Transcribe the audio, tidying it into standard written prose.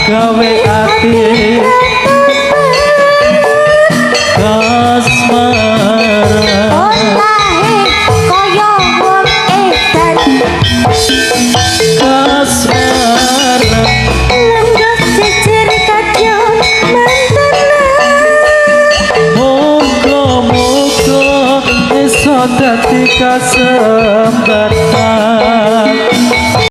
gawe ati kasmaran olahe kaya wong edan kasmaran lenggah jejer kadya mantenan moga-moga iso dadi kasempatan